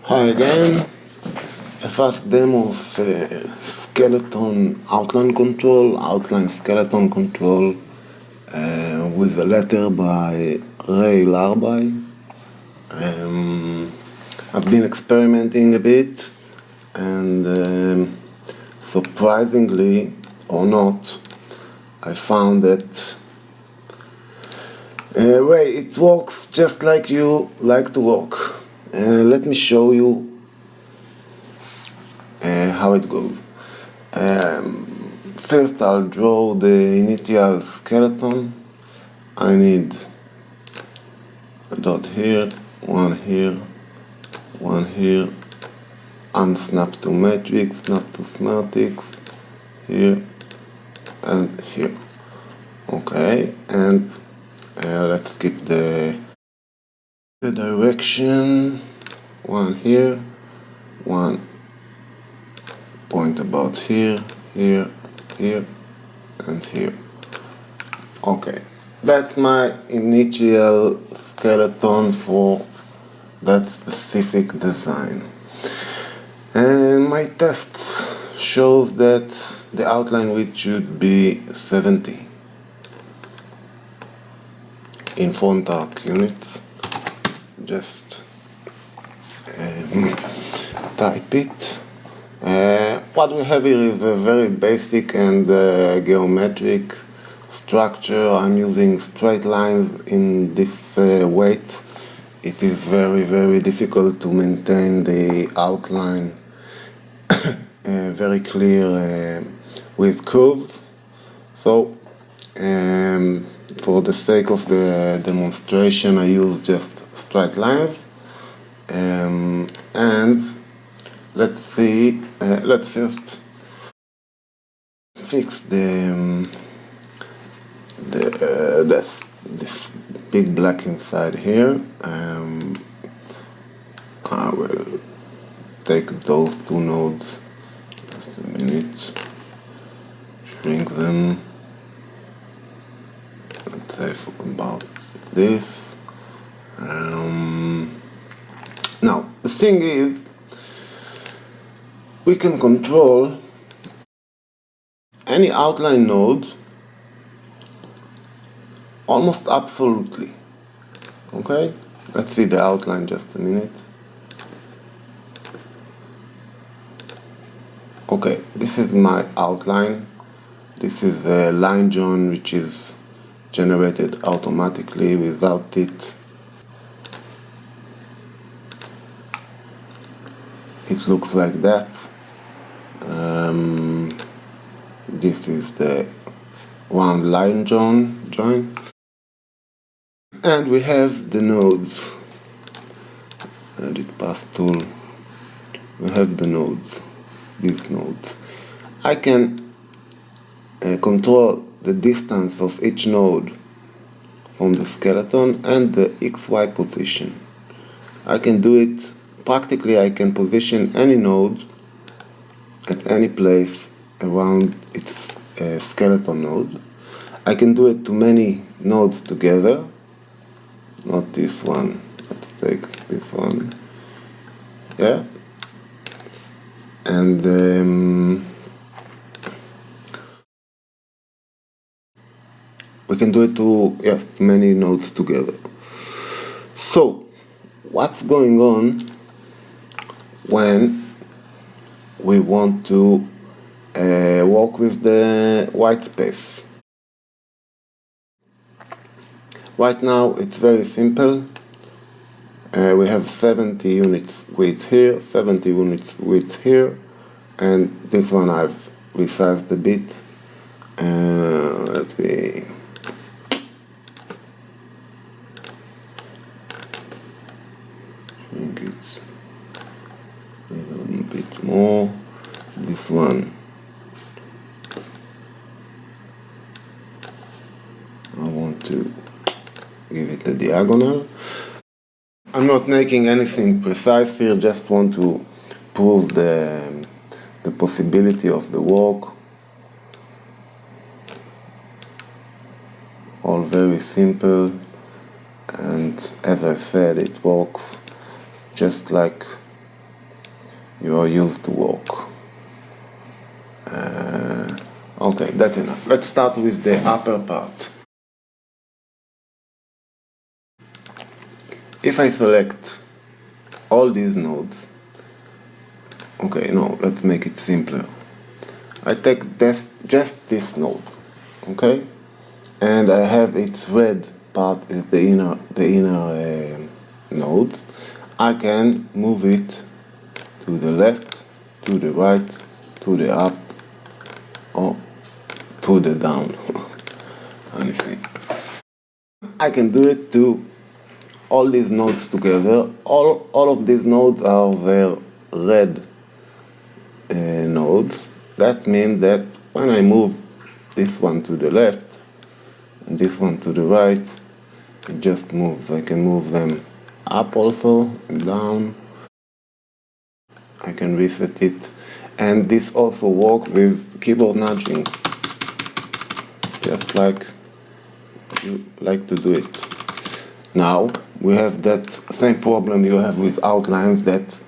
Hi again. A fast demo of skeleton outline control, outline skeleton control with a letter by Ray Larby. I've been experimenting a bit and surprisingly or not, I found that Ray, it works just like you like to work. Let me show you how it goes. First I'll draw the initial skeleton. I need a dot here, one here, unsnap to matrix, snap to schematics, here and here. Okay, and let's skip the direction. One here, one point about here, here, and here. Okay, that's my initial skeleton for that specific design. And my tests shows that the outline width should be 70 in Fontark units. Just type it. What we have here is a very basic and geometric structure. I'm using straight lines in this weight. It is very difficult to maintain the outline very clear with curves. So for the sake of the demonstration I use just straight lines. And let's see, let's first fix this big black inside here. I will take those two nodes, just a minute, shrink them, let's say for about this. Now the thing is, we can control any outline node almost absolutely. Okay, let's see the outline just a minute. Okay, this is my outline. This is a line join which is generated automatically without it. It looks like that. This is the one line join. And we have the nodes. Edit path tool. We have the nodes. These nodes. I can control the distance of each node from the skeleton and the XY position. I can do it practically. I can position any node at any place around its skeleton node. I can do it to many nodes together. Not this one. Let's take this one. Yeah. And we can do it to, yes, many nodes together. So what's going on when we want to work with the white space? Right now it's very simple. We have 70 units width here, 70 units width here, and this one I've resized a bit. Let me shrink it a little bit more. This one I want to give it a diagonal. I'm not making anything precise here, just want to prove the possibility of the work. All very simple, and as I said, it works just like you are used to work. Okay, that's enough. Let's start with the upper part. If I select all these nodes, okay, no, let's make it simpler. I take just this node, okay, and I have its red part is the inner node. I can move it to the left, to the right, to the up, or to the down. Anything. I can do it to all these nodes together. All of these nodes are their red nodes. That means that when I move this one to the left and this one to the right, it just moves. I can move them up also and down. I can reset it, and this also works with keyboard nudging, just like you like to do it. Now we have that same problem you have with outlines, that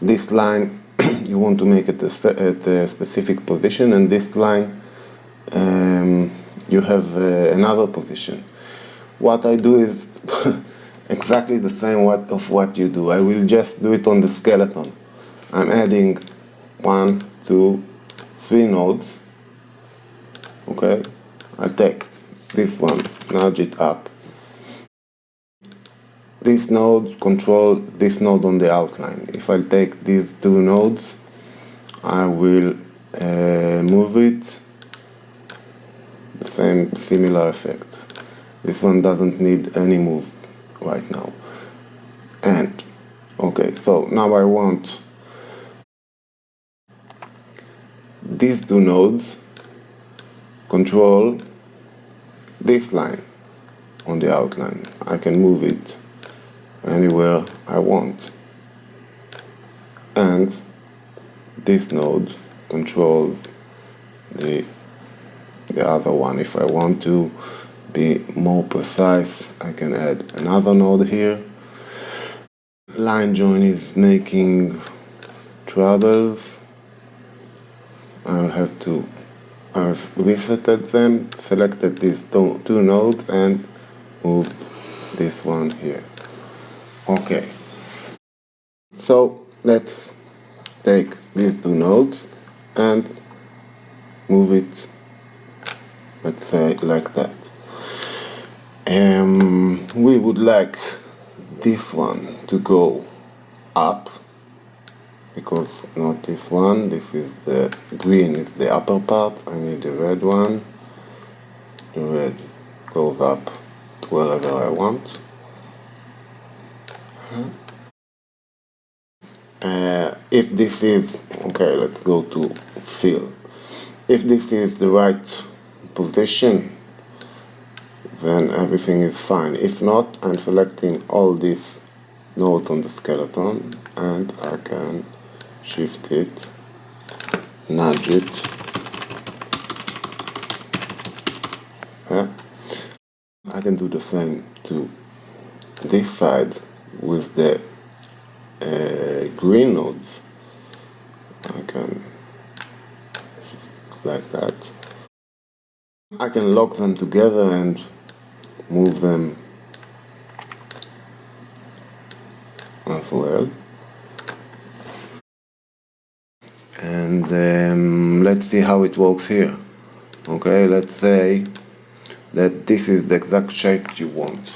this line you want to make it at a specific position, and this line you have another position. What I do is exactly the same of what you do. I will just do it on the skeleton. I'm adding 1, 2, 3 nodes. Okay, I'll take this one, nudge it up. This node control this node on the outline. If I take these 2 nodes, I will move it. The same similar effect. This one doesn't need any move right now. And okay, so now I want these 2 nodes control this line on the outline. I can move it anywhere I want. And this node controls the other one. If I want to be more precise, I can add another node here. Line join is making troubles. I've resetted them, selected these 2 nodes and moved this one here. Okay, so let's take these 2 nodes and move it, let's say like that. We would like this one to go up, because not this one, this is the green is the upper part, I need the red one. The red goes up to wherever I want. If this is, okay, let's go to fill. If this is the right position, then everything is fine. If not, I'm selecting all these nodes on the skeleton and I can shift it, nudge it. I can do the same to this side with the green nodes. I can like that. I can lock them together and move them as well. And let's see how it works here. Okay, let's say that this is the exact shape you want.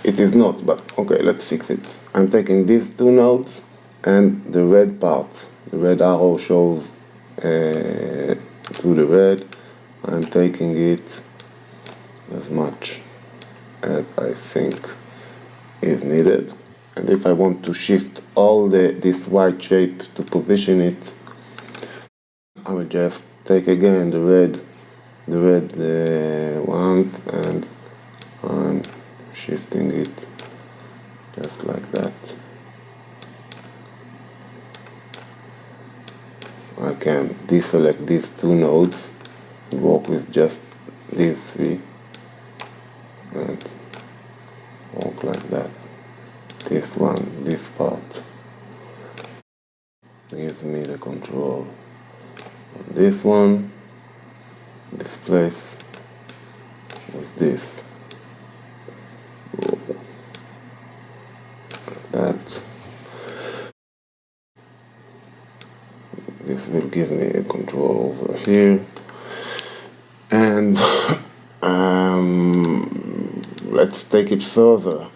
It is not, but okay, let's fix it. I'm taking these 2 nodes and the red part. The red arrow shows to the red. I'm taking it as much as I think is needed. And if I want to shift all this white shape to position it, I will just take again the red ones and I'm shifting it just like that. I can deselect these 2 nodes and work with just these 3 and work like that. This one, this part. gives me the control on this one. This place was this. Like that. This will give me a control over here. And let's take it further.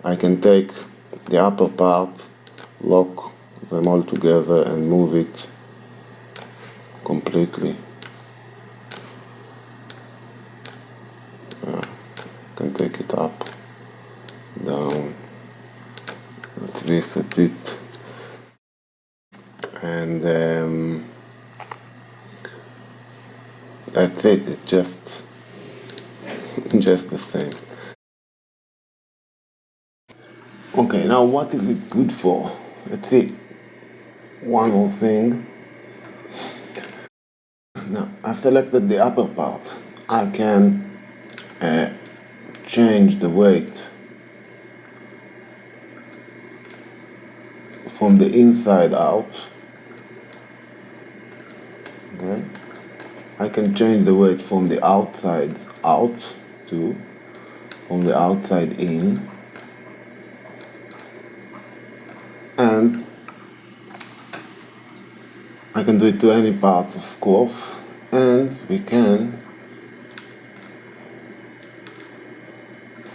I can take the upper part, lock them all together and move it completely. Can take it up, down, let's reset it, and that's it. It's just the same. Okay, now what is it good for? Let's see. One more thing. Now I've selected the upper part. I can change the weight from the inside out. Okay, I can change the weight from the outside out to from the outside in, and I can do it to any part, of course, and we can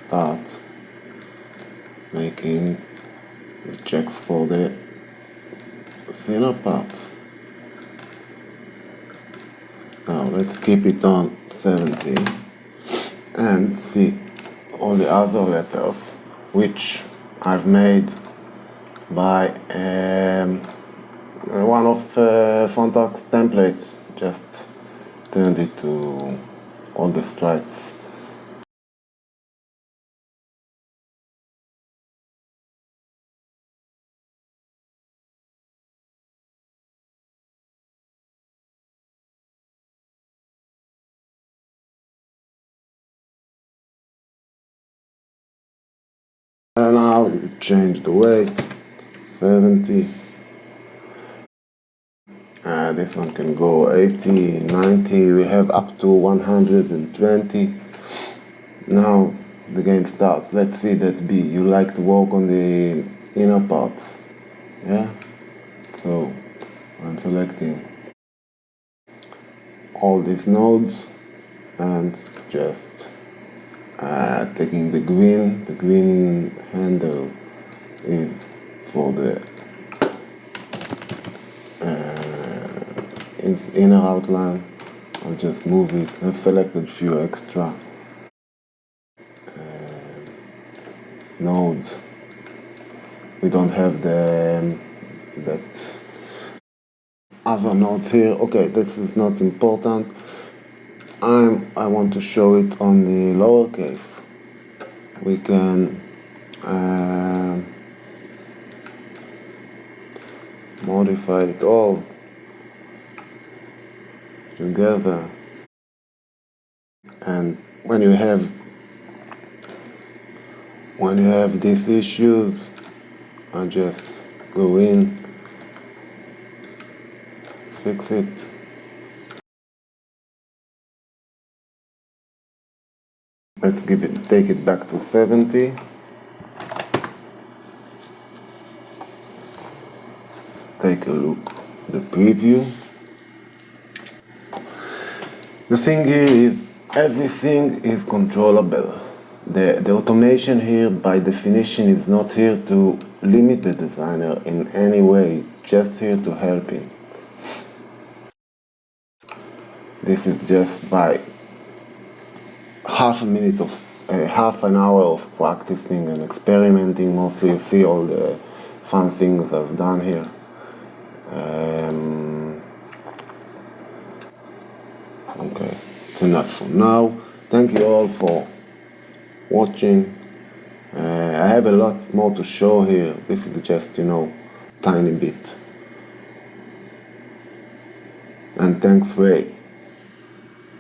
start making the checks for the thinner parts. Now let's keep it on 70 and see all the other letters which I've made by one of Fontark's templates. Just turned it to all the stripes. And now we change the weight, 70. This one can go 80, 90, we have up to 120. Now the game starts. Let's see that B. You like to work on the inner parts. Yeah? So I'm selecting all these nodes and just taking the green handle is for the inner outline. I'll just move it. I've selected few extra nodes. We don't have that other nodes here. Okay, this is not important. I want to show it on the lowercase. We can modify it all together, and when you have these issues, I just go in, fix it. Let's take it back to 70. Take a look at the preview. The thing here is everything is controllable. The automation here by definition is not here to limit the designer in any way, just here to help him. This is just by half an hour of practicing and experimenting. Mostly you see all the fun things I've done here. Okay, it's enough for now. Thank you all for watching. I have a lot more to show here. This is just, tiny bit. And thanks, Ray.